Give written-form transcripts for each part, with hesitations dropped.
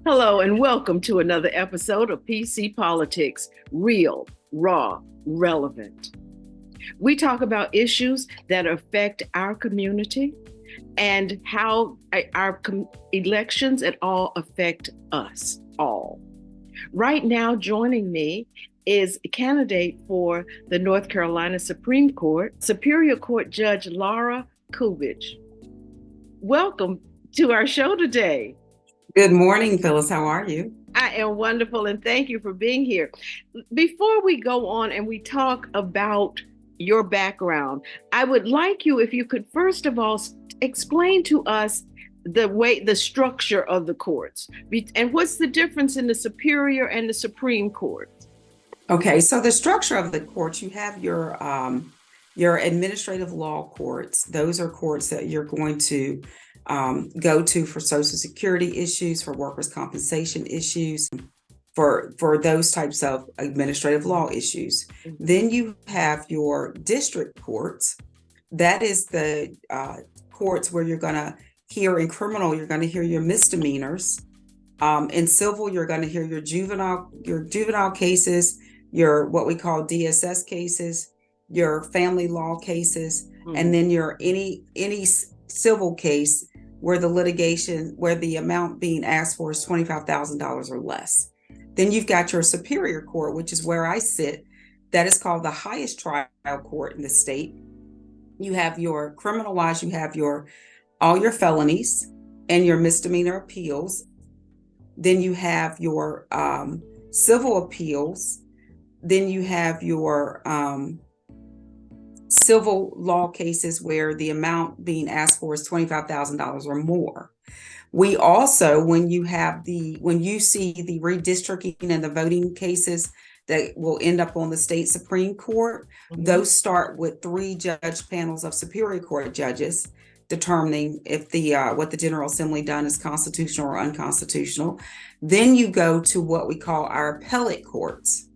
Hello, and welcome to another episode of PC Politics Real, Raw, Relevant. We talk about issues that affect our community and how our elections at all affect us all. Right now, joining me is a candidate for the North Carolina Supreme Court, Superior Court Judge Lora Cubbage. Welcome to our show today. Good morning, Phyllis. How are you? I am wonderful, and thank you for being here. Before we go on and we talk about your background, I would like you, if you could first of all explain to us the structure of the courts, and what's the difference in the Superior and the Supreme Court. Okay, so the structure of the courts, you have your administrative law courts. Those are courts that you're going to go to for Social Security issues, for workers' compensation issues, for those types of administrative law issues. Mm-hmm. Then you have your district courts. That is the courts where you're going to hear in criminal, you're going to hear your misdemeanors. In civil, you're going to hear your juvenile cases, your what we call DSS cases, your family law cases, mm-hmm. and then your any civil case where the amount being asked for is $25,000 or less. Then you've got your superior court, which is where I sit. That is called the highest trial court in the state. You have your criminal wise, you have all your felonies and your misdemeanor appeals. Then you have your civil appeals. Then you have your civil law cases where the amount being asked for is $25,000 or more. We also, when you see the redistricting and the voting cases that will end up on the state Supreme Court, mm-hmm. those start with 3 judge panels of Superior Court judges determining if what the General Assembly done is constitutional or unconstitutional. Then you go to what we call our appellate courts.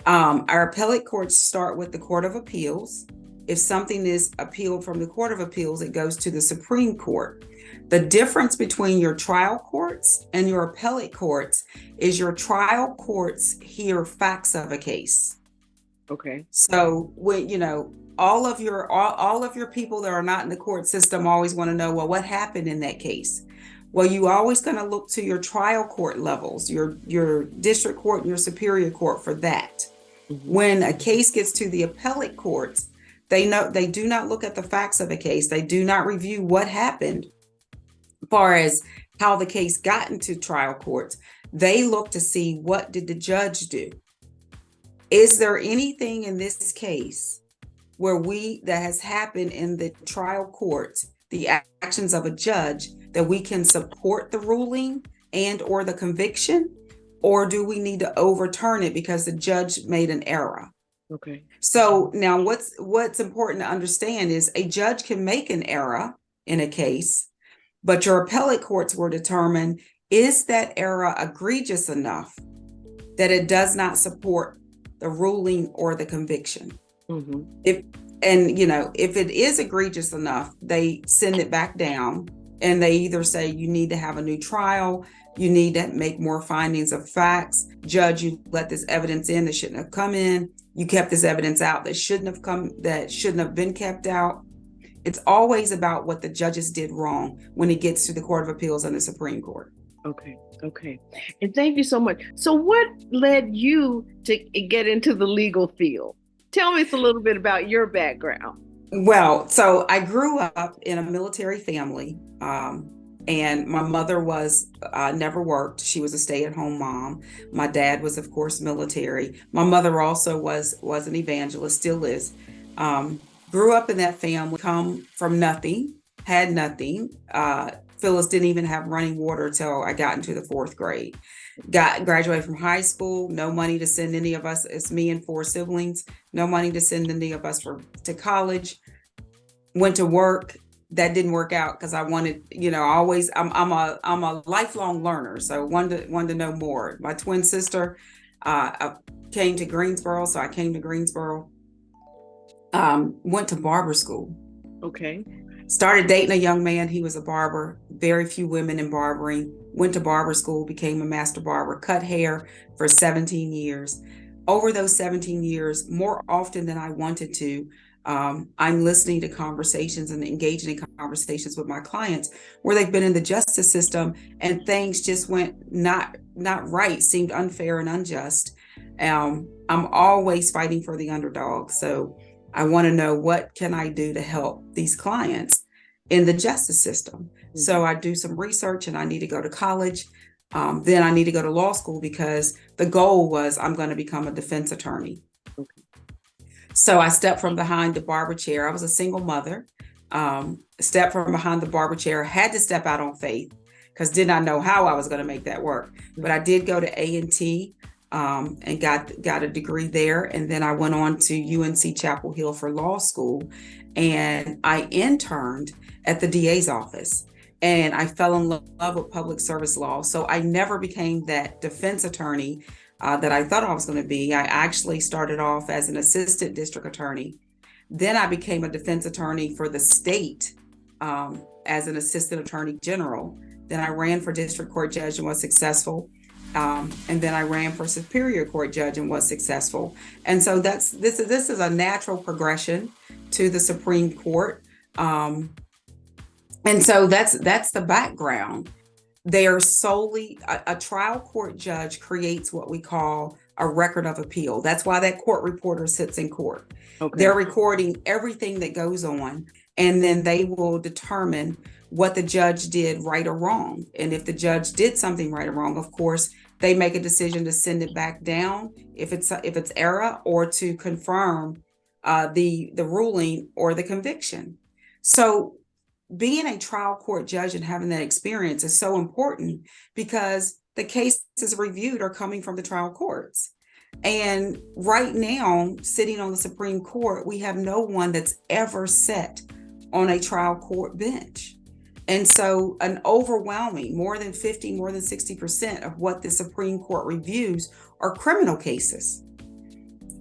Our appellate courts start with the Court of Appeals. If something is appealed from the Court of Appeals, it goes to the Supreme Court. The difference between your trial courts and your appellate courts is your trial courts hear facts of a case. Okay. So when all of your people that are not in the court system always want to know, well, what happened in that case? Well, you always going to look to your trial court levels, your district court and your superior court for that. Mm-hmm. When a case gets to the appellate courts, they do not look at the facts of a case. They do not review what happened as far as how the case got into trial courts. They look to see, what did the judge do? Is there anything in this case that has happened in the trial courts, the actions of a judge, that we can support the ruling and or the conviction, or do we need to overturn it because the judge made an error? Okay. So now what's important to understand is a judge can make an error in a case, but your appellate courts will determine, is that error egregious enough that it does not support the ruling or the conviction? Mm-hmm. If it is egregious enough, they send it back down. And they either say you need to have a new trial, you need to make more findings of facts. Judge, you let this evidence in that shouldn't have come in. You kept this evidence out that shouldn't have been kept out. It's always about what the judges did wrong when it gets to the Court of Appeals and the Supreme Court. Okay. And thank you so much. So what led you to get into the legal field? Tell us a little bit about your background. Well, so I grew up in a military family, and my mother never worked. She was a stay-at-home mom. My dad was, of course, military. My mother also was an evangelist, still is. Grew up in that family, come from nothing, had nothing. Phyllis didn't even have running water till I got into the 4th grade. Graduated from high school, no money to send any of us. It's me and 4 siblings. No money to send any of us to college. Went to work. That didn't work out because I wanted, I'm a lifelong learner, so wanted to know more. My twin sister came to Greensboro, so I came to Greensboro. Went to barber school. Okay. Started dating a young man. He was a barber, very few women in barbering, went to barber school, became a master barber, cut hair for 17 years. Over those 17 years, more often than I wanted to, I'm listening to conversations and engaging in conversations with my clients where they've been in the justice system and things just went not right, seemed unfair and unjust. I'm always fighting for the underdog. So I want to know, what can I do to help these clients in the justice system? Mm-hmm. So I do some research, and I need to go to college. Then I need to go to law school because the goal was I'm going to become a defense attorney. Okay. So I stepped from behind the barber chair. I was a single mother, stepped from behind the barber chair, had to step out on faith because did not know how I was going to make that work. But I did go to A&T and got a degree there. And then I went on to UNC Chapel Hill for law school. And I interned at the DA's office. And I fell in love with public service law. So I never became that defense attorney that I thought I was going to be. I actually started off as an assistant district attorney. Then I became a defense attorney for the state as an assistant attorney general. Then I ran for district court judge and was successful. And then I ran for superior court judge and was successful. And so this is a natural progression to the Supreme Court. And so that's the background. They are solely a trial court judge creates what we call a record of appeal. That's why that court reporter sits in court. Okay. They're recording everything that goes on, and then they will determine what the judge did right or wrong. And if the judge did something right or wrong, of course, they make a decision to send it back down if it's error, or to confirm the ruling or the conviction. So being a trial court judge and having that experience is so important because the cases reviewed are coming from the trial courts. And right now, sitting on the Supreme Court, we have no one that's ever sat on a trial court bench. And so an overwhelming, more than 60% of what the Supreme Court reviews are criminal cases.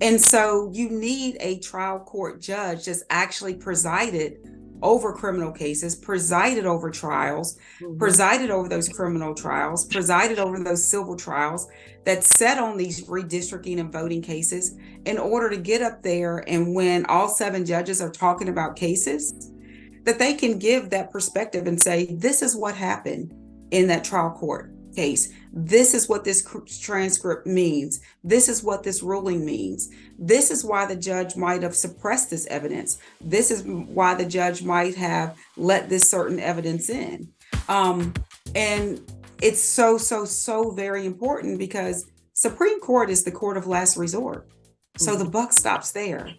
And so you need a trial court judge that's actually presided over criminal cases, presided over trials, presided over those criminal trials, presided over those civil trials, that sat on these redistricting and voting cases in order to get up there, and when all 7 judges are talking about cases, that they can give that perspective and say, this is what happened in that trial court case. This is what this transcript means. This is what this ruling means. This is why the judge might have suppressed this evidence. This is why the judge might have let this certain evidence in. And it's so very important because Supreme Court is the court of last resort. So the buck stops there.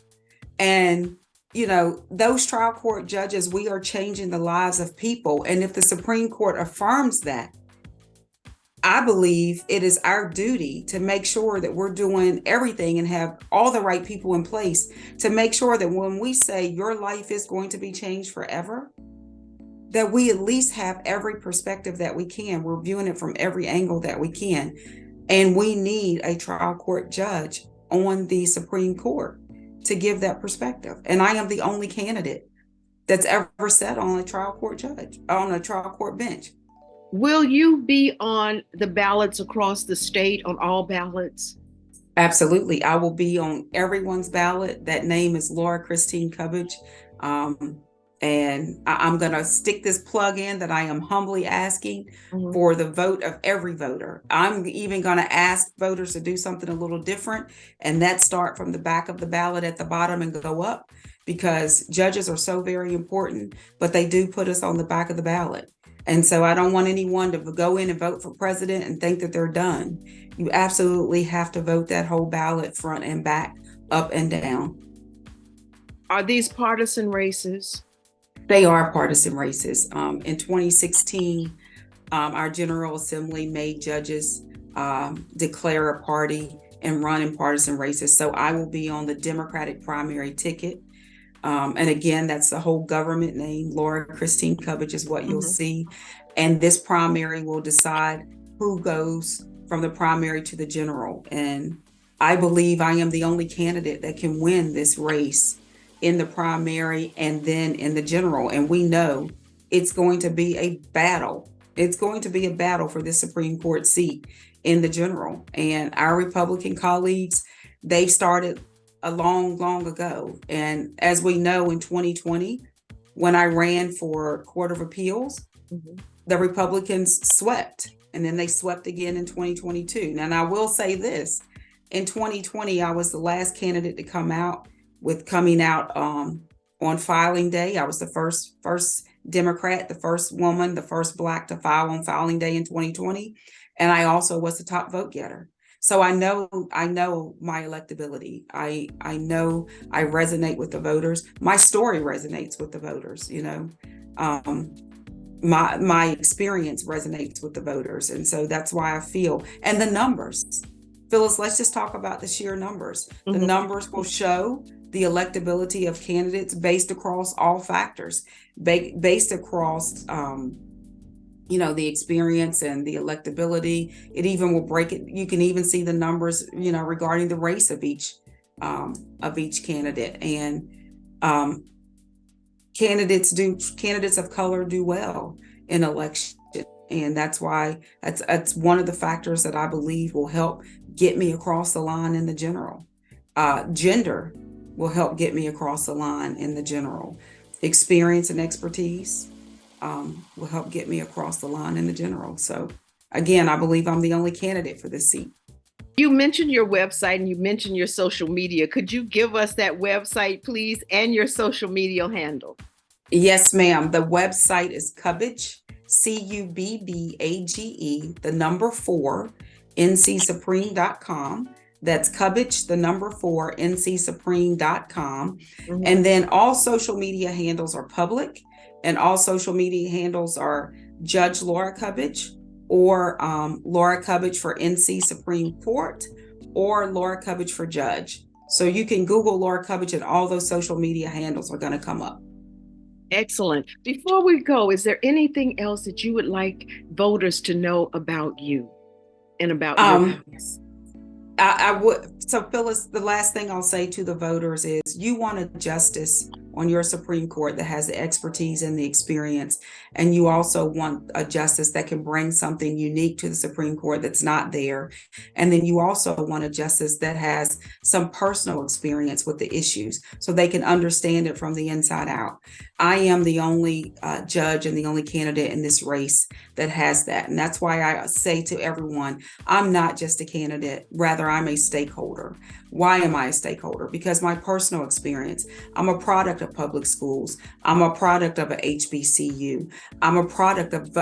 And those trial court judges, we are changing the lives of people. And if the Supreme Court affirms that, I believe it is our duty to make sure that we're doing everything and have all the right people in place to make sure that when we say your life is going to be changed forever, that we at least have every perspective that we can. We're viewing it from every angle that we can. And we need a trial court judge on the Supreme Court to give that perspective. And I am the only candidate that's ever sat on a trial court bench. Will you be on the ballots across the state, on all ballots? Absolutely. I will be on everyone's ballot. That name is Lora Cubbage. And I'm going to stick this plug in that I am humbly asking for the vote of every voter. I'm even going to ask voters to do something a little different, and that start from the back of the ballot at the bottom and go up, because judges are so very important, but they do put us on the back of the ballot. And so I don't want anyone to go in and vote for president and think that they're done. You absolutely have to vote that whole ballot front and back, up and down. Are these partisan races? They are partisan races. In 2016, our General Assembly made judges declare a party and run in partisan races. So I will be on the Democratic primary ticket. And again, that's the whole government name. Lora Cubbage is what you'll see. And this primary will decide who goes from the primary to the general. And I believe I am the only candidate that can win this race in the primary and then in the general. And we know it's going to be a battle. It's going to be a battle for this Supreme Court seat in the general. And our Republican colleagues, they've started a long ago. And as we know, in 2020, when I ran for Court of Appeals, the Republicans swept, and then they swept again in 2022. Now, I will say this, in 2020, I was the last candidate to come out on filing day. I was the first Democrat, the first woman, the first Black to file on filing day in 2020. And I also was the top vote getter. So I know my electability. I know I resonate with the voters. My story resonates with the voters, my experience resonates with the voters. And so that's why I feel, and the numbers. Phyllis, let's just talk about the sheer numbers. The numbers will show the electability of candidates based across all factors, based across the experience and the electability. It even will break it. You can even see the numbers, regarding the race of each candidate. And candidates of color do well in election. And that's why that's one of the factors that I believe will help get me across the line in the general. Gender will help get me across the line in the general. Experience and expertise will help get me across the line in the general. So again, I believe I'm the only candidate for this seat. You mentioned your website and you mentioned your social media. Could you give us that website, please, and your social media handle? Yes, ma'am. The website is Cubbage, Cubbage, the number 4, ncsupreme.com. That's Cubbage, the number 4, ncsupreme.com. And then all social media handles are public, and all social media handles are Judge Lora Cubbage, or Lora Cubbage for NC Supreme Court, or Lora Cubbage for Judge. So you can Google Lora Cubbage and all those social media handles are going to come up. Excellent. Before we go, is there anything else that you would like voters to know about you and about your business? I would. So Phyllis, the last thing I'll say to the voters is you want a justice on your Supreme Court that has the expertise and the experience. And you also want a justice that can bring something unique to the Supreme Court that's not there. And then you also want a justice that has some personal experience with the issues so they can understand it from the inside out. I am the only judge and the only candidate in this race that has that. And that's why I say to everyone, I'm not just a candidate, rather I'm a stakeholder. Why am I a stakeholder? Because my personal experience, I'm a product of public schools. I'm a product of a HBCU. I'm a product of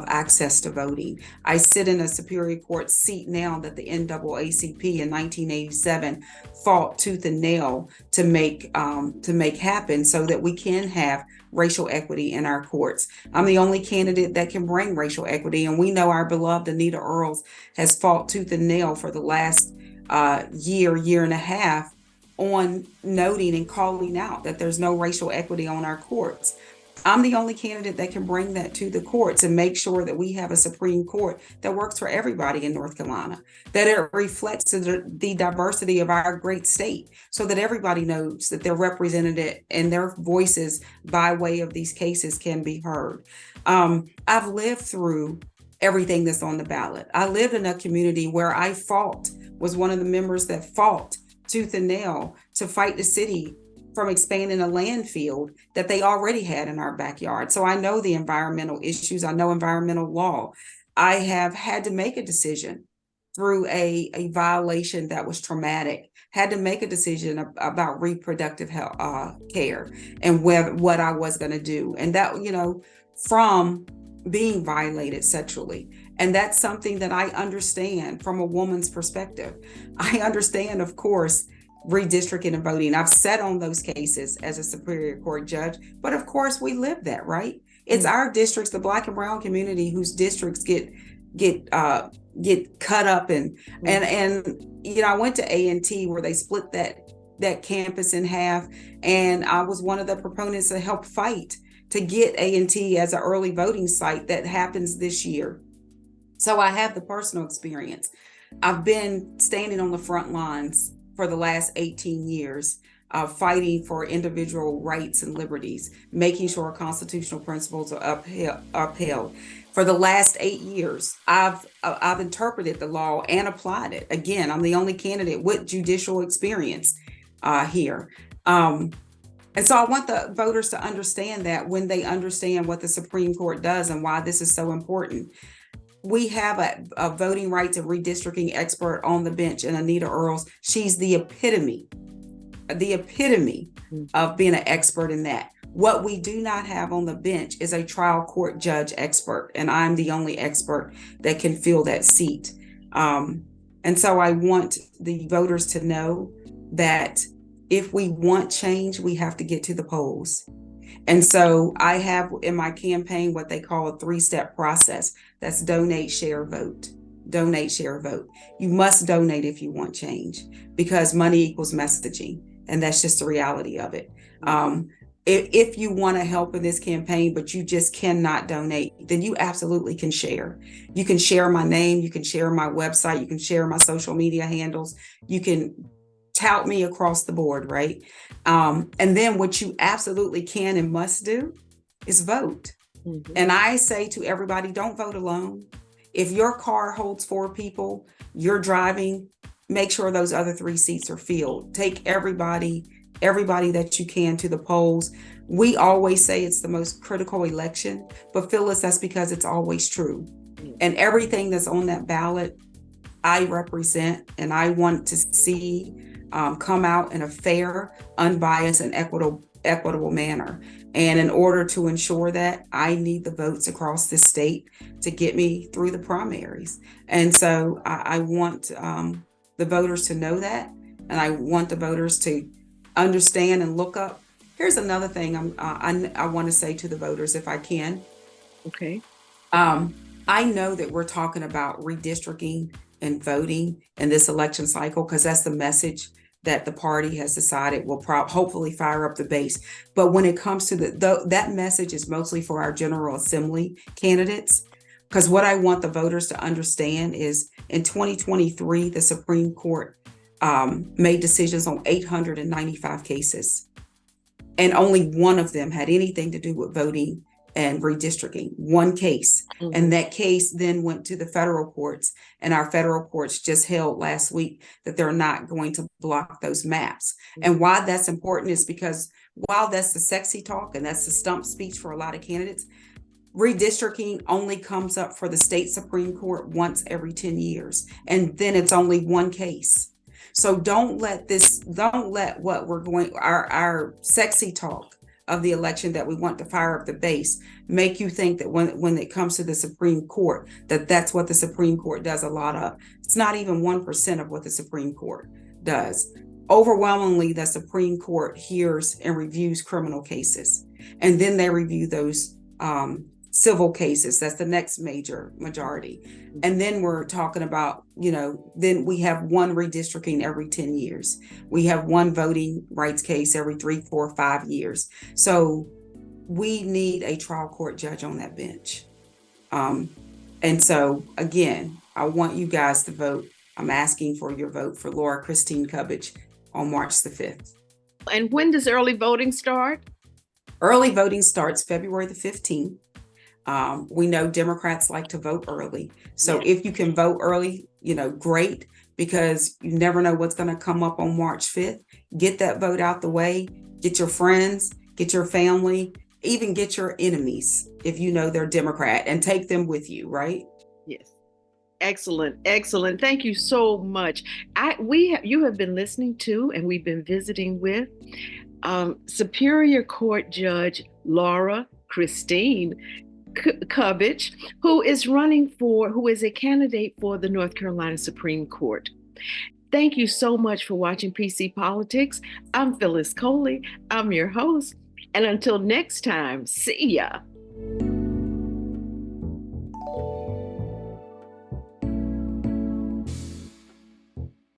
access to voting. I sit in a Superior Court seat now that the NAACP in 1987 fought tooth and nail to make happen so that we can have racial equity in our courts. I'm the only candidate that can bring racial equity. And we know our beloved Anita Earls has fought tooth and nail for the last year and a half on noting and calling out that there's no racial equity on our courts. I'm the only candidate that can bring that to the courts and make sure that we have a Supreme Court that works for everybody in North Carolina, that it reflects the diversity of our great state so that everybody knows that they're represented and their voices by way of these cases can be heard. I've lived through everything that's on the ballot. I lived in a community where I was one of the members that fought tooth and nail to fight the city from expanding a landfill that they already had in our backyard. So I know the environmental issues. I know environmental law. I have had to make a decision through a violation that was traumatic, had to make a decision about reproductive health, care and what I was going to do. And that, from being violated sexually. And that's something that I understand from a woman's perspective. I understand, of course, redistricting and voting. I've sat on those cases as a Superior Court judge, but of course we live that, right? It's our districts, the Black and brown community, whose districts get cut up and I went to A&T where they split that campus in half, and I was one of the proponents that helped fight to get A&T as an early voting site that happens this year. So I have the personal experience. I've been standing on the front lines for the last 18 years fighting for individual rights and liberties, making sure constitutional principles are upheld. For the last 8 years, I've interpreted the law and applied it. Again, I'm the only candidate with judicial experience here. And so I want the voters to understand that when they understand what the Supreme Court does and why this is so important. We have a voting rights and redistricting expert on the bench, and Anita Earls. She's the epitome of being an expert in that. What we do not have on the bench is a trial court judge expert, and I'm the only expert that can fill that seat. And so I want the voters to know that if we want change, we have to get to the polls. And so I have in my campaign what they call a 3-step process. That's donate, share, vote. Donate, share, vote. You must donate if you want change, because money equals messaging. And that's just the reality of it. If you want to help in this campaign, but you just cannot donate, then you absolutely can share. You can share my name. You can share my website. You can share my social media handles. You can tout me across the board, right? And then what you absolutely can and must do is vote. Mm-hmm. And I say to everybody, don't vote alone. If your car holds 4 people, you're driving, make sure those other 3 seats are filled. Take everybody that you can to the polls. We always say it's the most critical election, but Phyllis, that's because it's always true. And everything that's on that ballot, I represent, and I want to see come out in a fair, unbiased, and equitable manner. And in order to ensure that, I need the votes across this state to get me through the primaries. And so I want the voters to know that, and I want the voters to understand and look up. Here's another thing I want to say to the voters, if I can. Okay. I know that we're talking about redistricting and voting in this election cycle, because that's the message that the party has decided will hopefully fire up the base. But when it comes to that message is mostly for our General Assembly candidates, because what I want the voters to understand is in 2023, the Supreme Court made decisions on 895 cases, and only one of them had anything to do with voting and redistricting. One case. Mm-hmm. And that case then went to the federal courts, and our federal courts just held last week that they're not going to block those maps. Mm-hmm. And why that's important is because while that's the sexy talk and that's the stump speech for a lot of candidates, redistricting only comes up for the state Supreme Court once every 10 years. And then it's only one case. So don't let what we're going, our sexy talk of the election that we want to fire up the base make you think that when it comes to the Supreme Court, that's what the Supreme Court does a lot of. It's not even 1% of what the Supreme Court does. Overwhelmingly, the Supreme Court hears and reviews criminal cases, and then they review those civil cases. That's the next majority. And then we're talking about, then we have one redistricting every 10 years. We have one voting rights case every 3, 4, 5 years. So we need a trial court judge on that bench. And so, again, I want you guys to vote. I'm asking for your vote for Lora Cubbage on March the 5th. And when does early voting start? Early voting starts February the 15th. We know Democrats like to vote early. So if you can vote early, great, because you never know what's going to come up on March 5th. Get that vote out the way. Get your friends, get your family, even get your enemies if you know they're Democrat, and take them with you, right? Yes. Excellent. Excellent. Thank you so much. You have been listening to, and we've been visiting with Superior Court Judge Lora Cubbage, who is a candidate for the North Carolina Supreme Court. Thank you so much for watching PC Politics. I'm Phyllis Coley. I'm your host. And until next time, see ya.